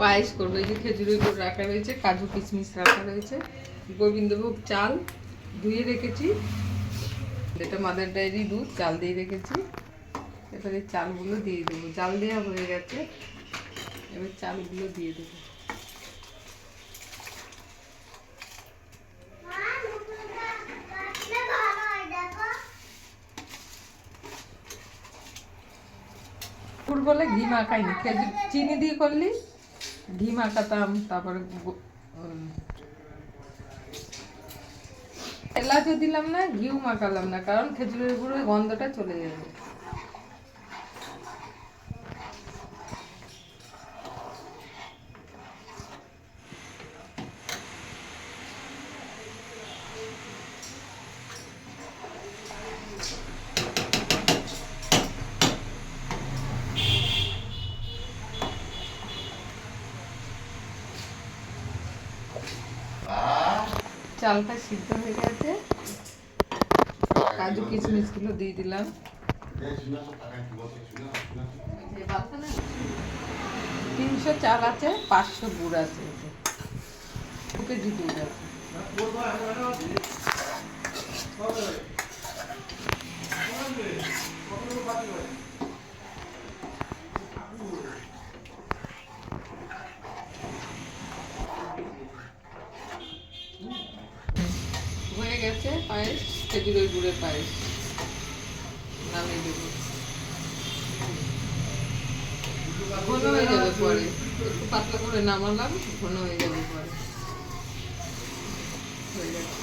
পায়েস করবো। এই যে খেজুরের গুড় রাখা রয়েছে, কাজু কিশমিশ রাখা রয়েছে, গোবিন্দভোগ চাল ধুয়ে রেখেছি, এটা মাদার ডায়েরি দুধ চাল দিয়ে রেখেছি। এবারে চালগুলো দিয়ে দেবো, চাল দেওয়া হয়ে গেছে, এবার চালগুলো দিয়ে দেবো। গুড় বলে ঘি মাখাইনি, খেজুর চিনি দিয়ে করলি ঘি মাখাতাম, তারপরে এলাচও দিলাম না, ঘিও মাখালাম না, কারণ খেজুরের গুঁড়োর গন্ধটা চলে যাবে। চালটা সিদ্ধ হয়ে গেছে, কাজু কিশমিশ গুলো দিয়ে দিলাম। 300 চাল আছে, 500 গুড় আছে, 2 কেজি দুধ আছে। হয়ে গেছে পায়েস, খেজুরের গুড়ের পায়েস, নামিয়ে দেবো। ঘন হয়ে যাবে পরে, একটু পাতলা করে নামালাম, ঘন হয়ে যাবে পরে। হয়ে গেছে।